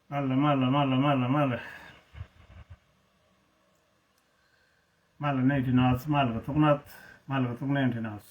Mala, mala, mala, mala, mala. Mala 90 knots, mala ka tuknat, mala ka tuk 90 knots.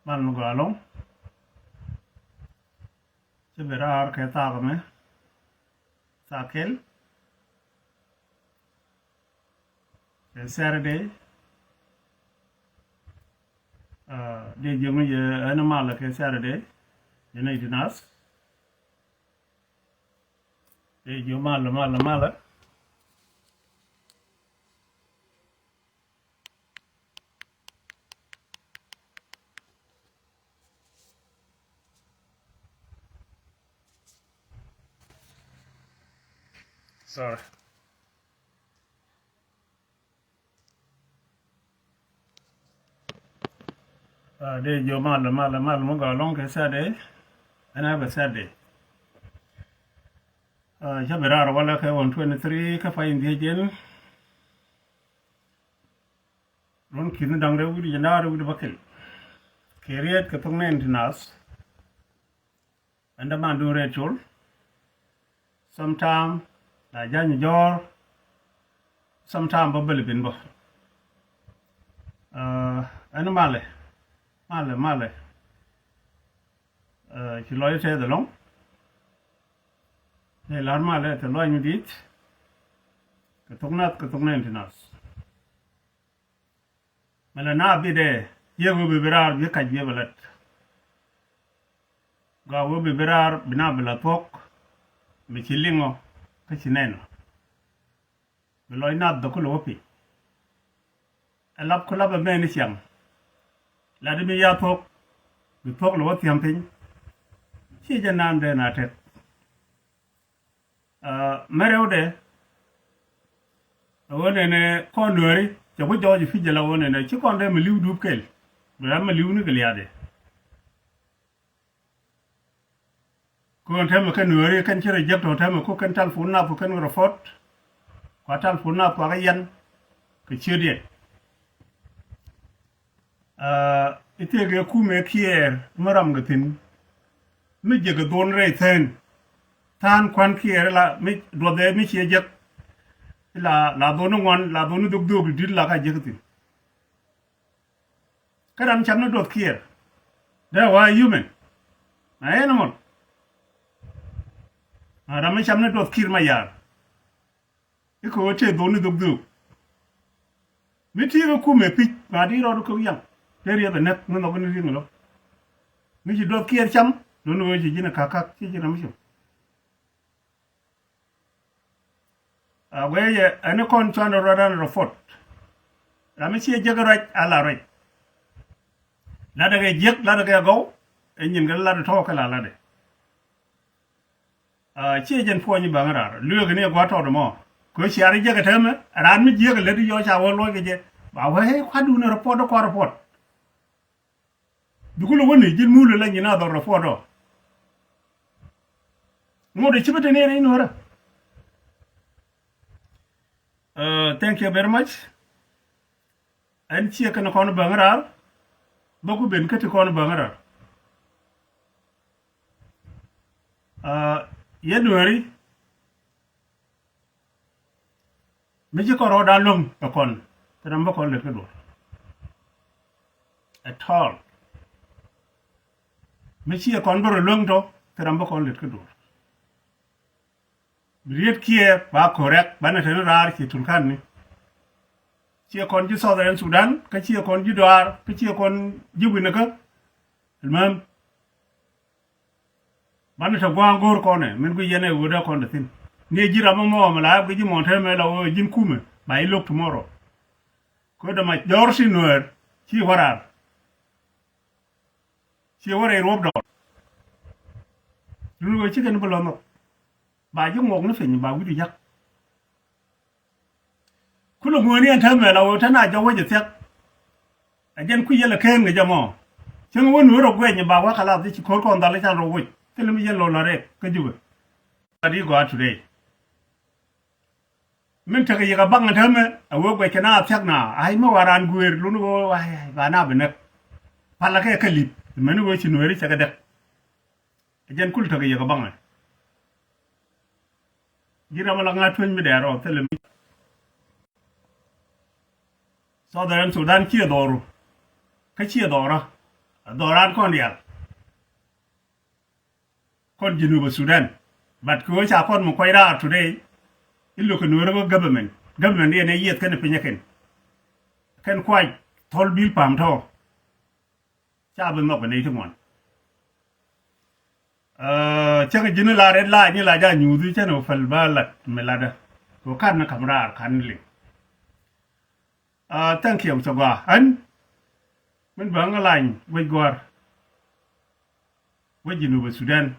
Mal nu galong. Seberar ke tagame. Sakel. Saturday. De jomu je ana mala ke Saturday. Je 90 knots. De jo mala, mala, mala. Sorry. De jo mala, mala, mala mu galong ke Saturday. Ana ba Saturday. Seberar wala ke 123 ka fa indi jen. Ron kinu dang re wudi jana re wudi bakil. Keriet ke tuk 90 knots. Anda mandu rechul. Sometime la jani jor. Sometime babel bin bo. Ana male. Male, male. Ci loy te de long. Ne lar male te loy mi dit. Ke tuk 90 knots. Mala na bide yego be birar bi kaj be balat. Ga wo be birar bina bala tok. Mi chilingo ka chineno. Be loy na do ko lopi. Alap ko laba be ni siam. La de mi ya tok. Bi tok lo tiam pin. Ci janan de na tet. Merewde wone ne kondori ci ko joji fi jela wone ne ci konde mi liw dub kel bra ma liw ni kel yade ko teme kan wori kan ci reject to teme ko kan telefon na ko kan rafot ko telefon na ko ga yan ko ci de ite ge ku me kier maram gatin mi je ga don re ten tan kwan kier la mi do de mi ci je la donu ngon la donu dug dug dir la ka jekti kadam chamna dot kier da wa human na animal ram chamna dot kir ma yar iko te donu dug dug mi ti ko me pi ba di ro ko yang teriya be net no no ni ngolo mi ci dot kier cham donu wo ci jina kakak ci jina mi weye ane kon chano rodan rofot rami chi jegaraj ala raj la daga jek la daga go enyin gal la to kala la de chi jen fo ni bangara luyo ne go to do mo ko chi ari jega teme ran mi jega le di yo cha wo lo ge je ba we kwadu ne report ko report dugulu woni jin mulu la ni na do report do mo de chi bete ne ni nora. Thank you very much. And chia kan kon bangarar. Boku ben kati kon bangarar. January. Meji ko roda long to kon. Tanam ba kon le kedo. At all. Meji kon boro long to tanam ba kon le kedo. Riet kier ba correct bana tenu rar ki tulkan ni ci kon ji Southern Sudan ka ci kon ji doar ka ci kon jibu na ka mam bana ta gwangor ko ne min gu yene wuda kon de tin ne jira mo mo la gu ji monte me la wo jin kume ba look tomorrow ko da ma jorsi noer ci warar ci wore rob do lu go ci ken bolo no ba ju ngok no fen ba widu yak kulo ngoni an tame la wota na jawo je tek ajen ku yela ken ga jamo chen won woro gwen ba wa kala ti ko ko ndale chan ro wi tele mi yelo la re ka jugo adi go today min ta ga bang tame a wo gwe kana tek na ai ma waran guer lu no ba na be ne pala ke kalip menu go chinweri chaga dek jen kul taga yaga banga gira mala nga twen mi dero tele mi Southern Sudan chia doru ka chia dora doran kon dia kon Junuba Sudan but ko cha kon mo koira today illo ko no government ne yet kan pinya ken kwai tol bil pam tho cha ben nok ne thon cha ga jinu la red la ni la ja nyu du cha no fal balat melada ko kan na kamra kan li thank you so ga an men bang lain we gor we Junuba Sudan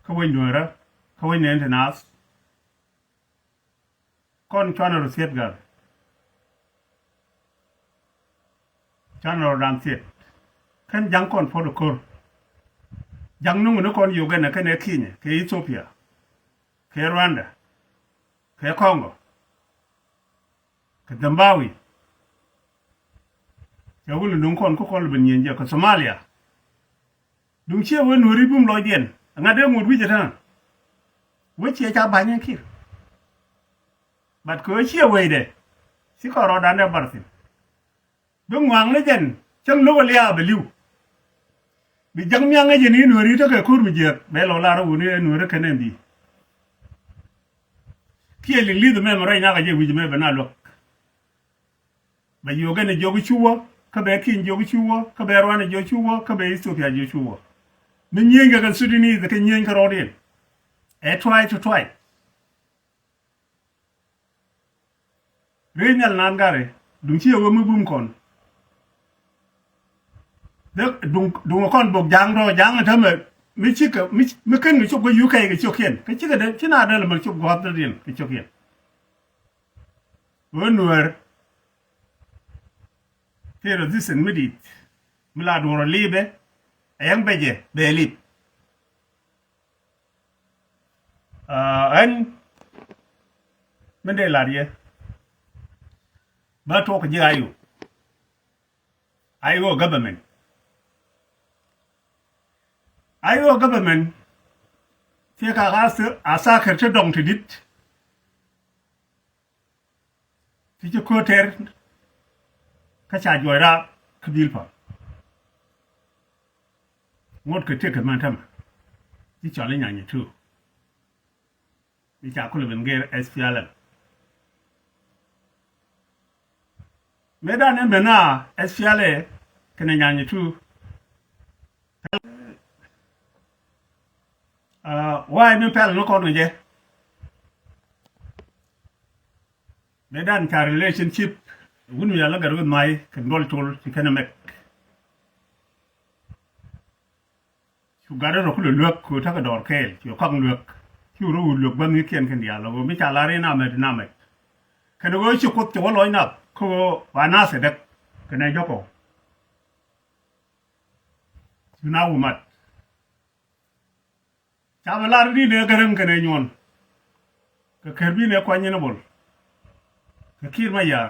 ko we nyora ko we ne internas kon chana ro set gar chana ro dan set kan jang kon for kor jang nu no kon Uganda kan e Kenya ke Ethiopia ke Rwanda ke Congo ke Zimbabwe ya wulu nun kon ko kon ben yen ko Somalia dum che won wori bum lo dien ngade ngod wi jata wo che cha ba nyen kir bat ko che we de si ko ro dan de barsin dum wang le jen chang lo lia be liu bi jang myang je ni nori to ke kur mi je be lo la ro ni nori ke ne bi ki li li de me ro ina ga je wi me be na lo ba yo ga ne jogu chuwo ka be kin jogu chuwo ka be ro ne jogu chuwo ka be Ethiopia jogu chuwo min nyenga kan sudini de kan nyenga ro den try Renyal nan gare dum ci yogo mu bum kon de dum kon bok jang ro jang ta mi ci ka mi ken mi ci ko UK ga ci ken ka ci ga de ci na dal ma ci go hat den ka ci ken wonwer pero disen midit mila do libe ayang beje belip an mende larie ba to ko jirayu ayo government te ka gas asa kerte dong tidit ti ko ter ka cha joira kbil pa ngot ke te ka man tam ti chale nyanye tu ni cha ko le benger SPLM Medane mena SPLA kene nyanye tu why me pel no kon je medan ka relationship wunu ya la garu mai kan dol tol ci kana mek su gare ro ko lok ko ta ka dor kel ci ko lok ci ro lok ba mi ken kan ya la go mi cha la re na me kan go ci ko ci wolo ina ko wana se dak kana joko na wumat Chabalar di ne garam kene nyon ka kerbi ne kwanye na bol ka kir ma ya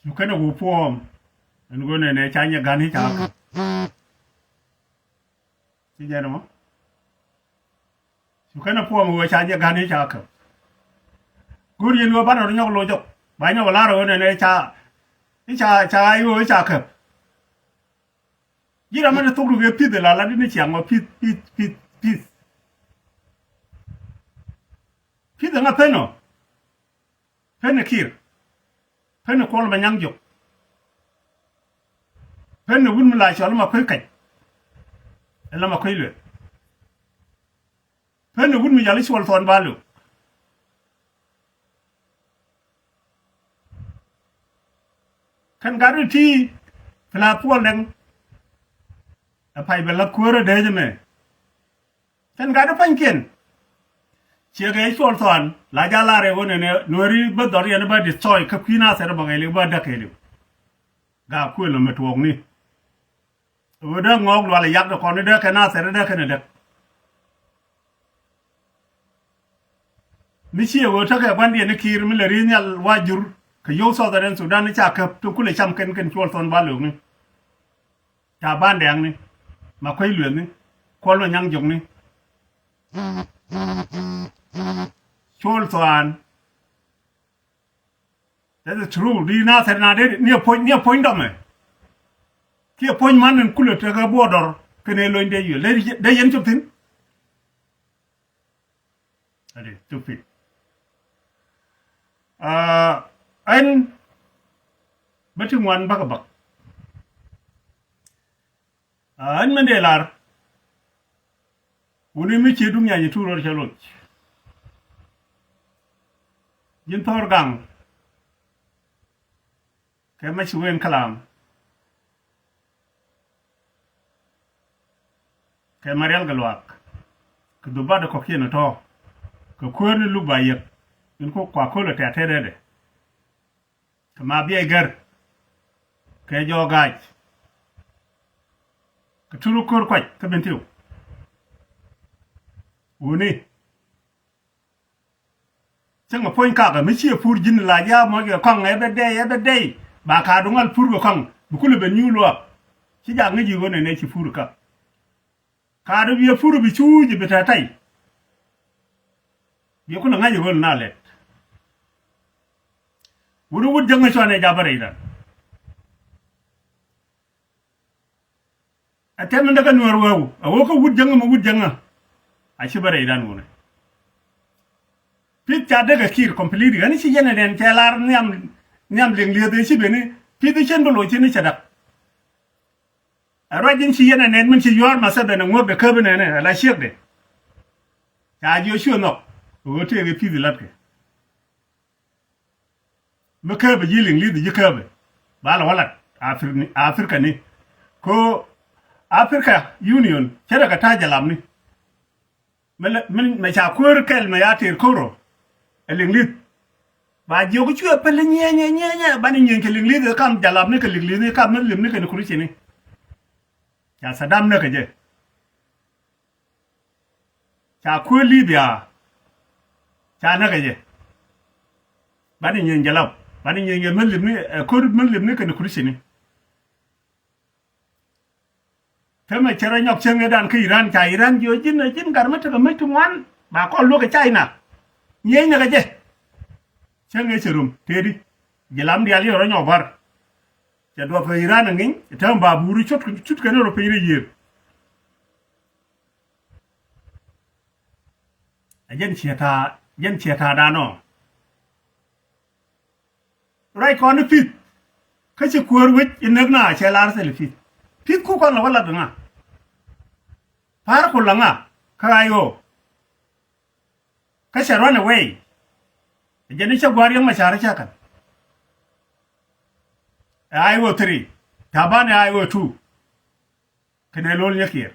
su kana go pom en go ne chanya gani cha ti jana mo su kana pom go chanya gani cha ka guri no ba no nyok lo jok ba nyok la ro ne cha ayo cha ka Gira mana togru ge pide la di ne chiang ma pit pide nga peno pene kir pene kol ma nyang jok pene wun mala chol ma koy kaj ela ma koy le pene wun mi yali chol ton balu kan garu ti fla pol neng apai bela kuara de me kan ga da panken che ga chol ton la ja la re wona ne nori ba dor ya ba di toy ka kina se ba ga le ba da ke le ga ku le me tuong ni o da ngok lo la yak da kon de ka na se da ka ne da mi chi wo ta ka ban di ne kir mi le ri nyal wajur ka yo Southern Sudan ni cha ka tu ku le cham ken chol ton ba lu ni cha ban dang ni ma khoi luen ni ko lo nyang jong ni chol toan that's true di na ser na de ni point dom ki point man ku le te ka bodor kene lo inde yu le de yen chop tin ade stupid anh bất thường ngoan bác bậc anh mình để là uni mi chỉ đúng nhà như thu rồi chalo dân thor gang cái mấy suy nghĩ kalam cái marial galwak cái đồ bát có kia nó to cái cuốn lúc bài yết những cô quả cô là trẻ thế đấy mà bia gar cái do gai cái churu cor quậy cái bên tiêu uni chẳng mà point cả mấy chia phur jin là ya mà cái con every day bà cả đúng al phur cái con bukul bên new lo chỉ dạng cái gì cái này chỉ phur cả đó bia phur bị chu gì bị tay bia có ngay gì cái nào lệ Wud jangan suane jabare ida. Atem ndaga nuar wawu. Awoko wud jangan. Ashi bare ida ngone. Pit chade ga kir complete gani si jene den telar nyam ling liade si beni pit chen bolo chini chadak. Arajin si jene nen mun si yor masa bena ngobe kabene ne la shirde. Ya jo shu no. Wote ge pit latke. Mà khơi về dưới liền lý thì khơi về ba là wallet Africa ni ko Africa Union chera ka ta jalam ni mình cha kur kel mà ya tir koro liền lý ba jo ko chua pele nye ba ni nyen ke liền lý kam jalam ni ke liền lý kam ni lim ni ke kuri chini ya Saddam na ke je cha kur Libya cha na ke je ba ni nyen jalam bani nyenge melim ni ko melim ni kan kurisi ni tama chera nyok chenge dan ke Iran cha Iran jo jin garma ta mai tungwan ba ko lo ke China nyenya ga je chenge cherum tedi gelam dia li ro nyok bar cha do pe Iran ngin tam ba buru chut kan ro pe yer yen cheta da no Right con nó fit cái chỉ cuốn với in nước nào chơi lá sẽ là fit khu con là what là đúng à phá con lăng à cái ai ô cái sẽ run away giờ này chắc guari mà chả ra chắc ai ô 3 taban ai ô 2 cái này luôn nhắc kia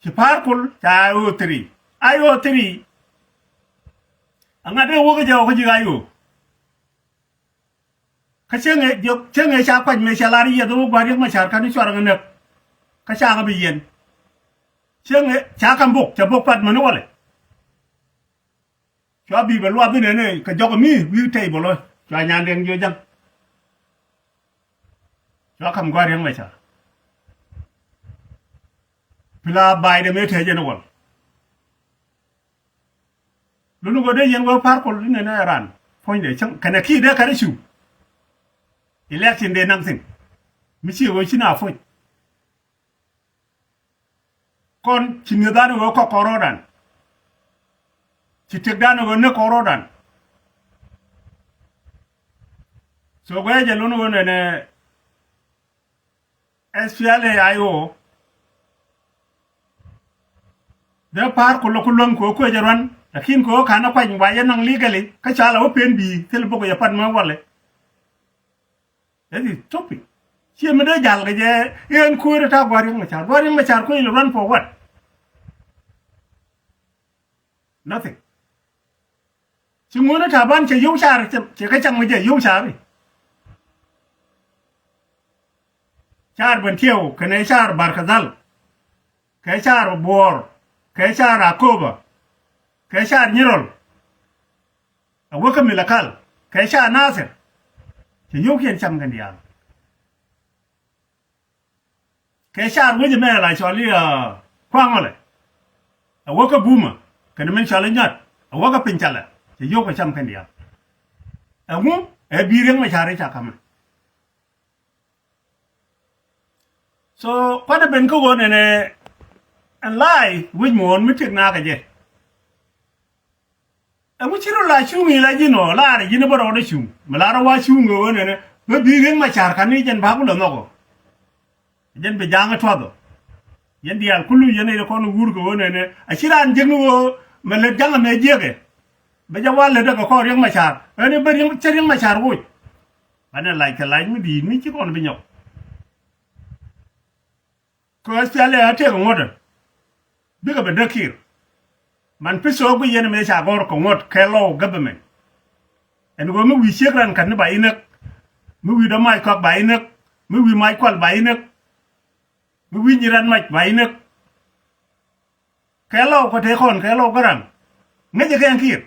chỉ phá con ai ô 3 angade wo ga jaw ko jiga yo ka chenge cha kwaj me chalari ya do bari ma char kan chwar ngane ka cha ga bi yen chenge cha kan bok cha bok pat mano wale chwa bi ba lwa bi ne ka jogo mi wi tay bolo chwa nyan den yo jang chwa kam gwari ma char pila bay de me te je no wal Lunu go de yen go par ko ne na ran point de chang kana ki de kana shu election de nang sin mi chi go china foi kon chinga da no ko korodan chi tek da no ne korodan so go je lunu go ne SPLA ayo de par ko lo ko je ran lakin ko kana kwa nywa ya nang legally ka chala open bi tel boko ya pat ma wale edi topic chi me de jal ga je en ko ta gwari ma char ko il run for what nothing chi ngona ta ban che yu char che ka chang me je yu char bi char ban tieu kene char barkazal ke char bor ke char akoba cái char nhirol wo ka milakal ka sha nasir ke yoken cham kan dia ke sha wo je me la choli kwang ole wo ka buma kan men chali nyat wo ka pinchala ke yoka cham kan dia ngu e bireng ma chare cha kama so kwada ben ko won ne an lai with mon mitik na ka je ngu chiro la chungi la jino la re jino baro de chung mala ra wa chung won ne be bireng ma char kan ni jen ba bu lo no ko jen be janga todo yen dial kullu yen e ko no wur ko won ne a chiran jengu me le janga me jege be ja wala de ko reng ma char ne be reng ma char wo ana lai ka lai mi di ni chi kon be nyok ko asiale ate ko ngoda biga be dakir man piso go yen me cha gor ko ngot kelo government en go mi wi shekran kan ba inak mi wi da mai ko ba inak mi wi mai kwal ba inak mi wi nyiran mai ba inak kelo ko te kon kelo garan ngeje ken kir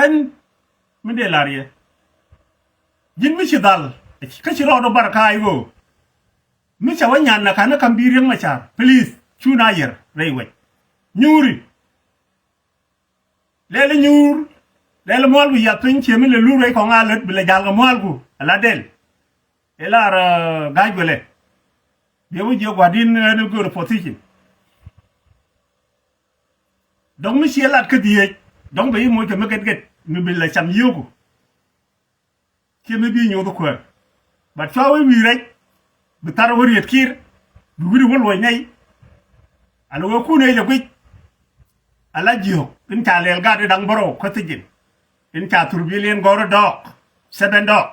an mi de larie jin mi dal ka ci rodo barka igo mi cha wanyan na kana kambireng ma char please chuna yer rewe nyuri lele nyur lele mol bi ya pin che mi le lu re ko ngalet bi le jal ga mol gu ala del elar gajwele be wo je gwadin ne go position donc mi ci lat ka diye donc be mo ke maget get mi bi la cham yogo ke mi bi nyodo ko ba tawe wi rek bi tar wori et kir bi wuri wol way nay ala wo ku ne le gwi ala jiyo in ta lel ga de dang boro ko tijin in ta turbi len goro dok seben dok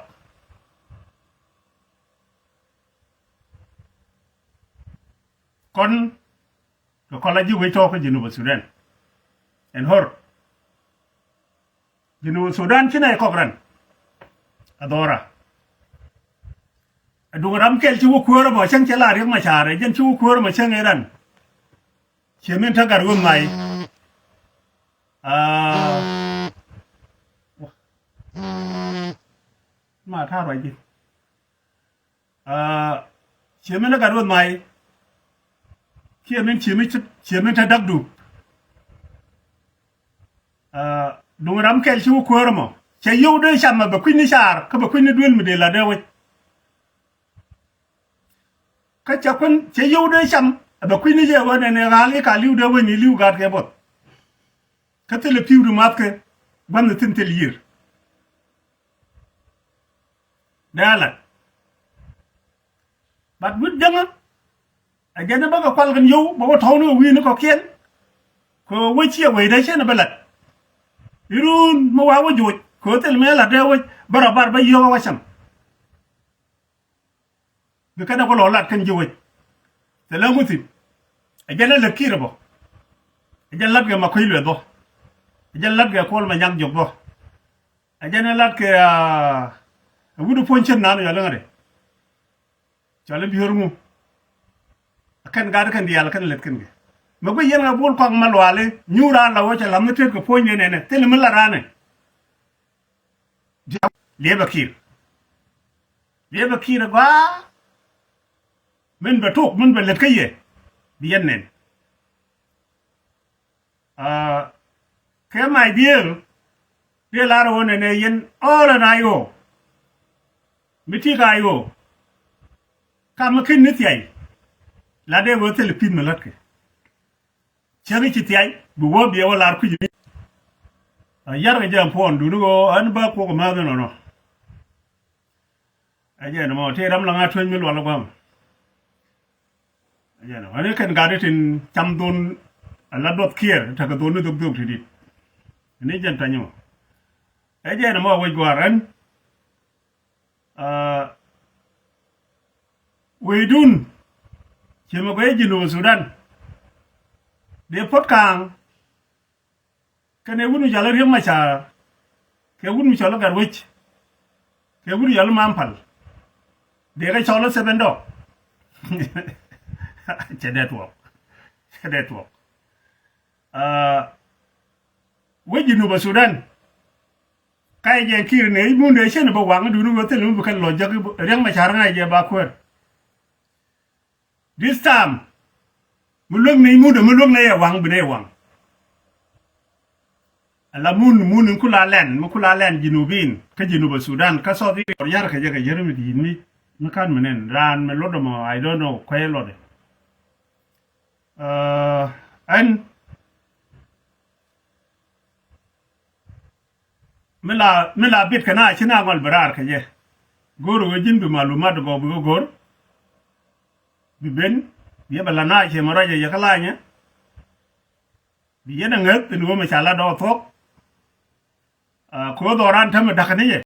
kon ko la ji we to ko jinu Sudan en hor jinu Sudan kina ko gran adora adugaram kel ci wo ko mo chen chala ri ma chare jen ci wo ko mo chen eran chemen ta gar won mai ma tha rồi ji chemen gar won mai chemen ta dagdu dugaram kel ci wo ko mo che yow de chama ba kwini char ka ba kwini duen mi de la de we ka cha kun che yow de cham ba kwini je wona ne gali ka liu de we ni liu gat ke bot ka tele piu du mat ke ban ne tin tel yir dala bat wud danga a jana ba ka kwal gan yow ba wa tawno wi ni ko ken ko we chi we de chen ba lat irun mo wa wo joj ko tel me la de we barabar ba yo wa cham bi kana ko lolat kan ji we tele muti a jana le kira bo a jana lat ga ma koy le do a jana lat ga ko ma nyam jog bo a jana lat ke wudu ponchen nanu ya ngare chale bi hormu kan ga kan di yalla kan let kan ge ma ko yen nga bol ko mal wale nyura la wo cha lam te ko ponye ne tele mi la rane leba kir gwa men batuk men belet kaye biyen nen ke my dear de la ro ne yen all na yo miti ga yo kam kin nit yai la de wo tele pin melat ke chari ci tiay bu wo bi wala ku ji yar ga jam pon du go an ba ko ma no aje no mo te ram la nga twen mil wala gwam aje no ani kan ga tin cham don la dot kier ta ga don do ti dit ni jan tanyo aje no mo wo gwaran we dun che mo go ji no Sudan de pot kang kene wunu jala riam ma cha ke wunu chala gar wech ke wunu yalla mampal de ga chala sebendo che det wo ده تو وجنوب السودان كاي جن كير ني مو نيشن با وان دو نو تل مو كان لو جاك ريان ما شار ناي جي با كور this time mulung ni mu de mulung ne wang bi ne wang ala mun kula len mu kula len jinubin ka jinuba sudan ka so di yar ka je ka jermi di ni makan menen ran me lodo mo I don't know kway lode an mela bit kana china ngol barar ka je goro wajin bi malumat go bi gor bi ben ye balana che maraje ya kalanya bi yena ngat ni wo ma shala do tok ko doran tam dakani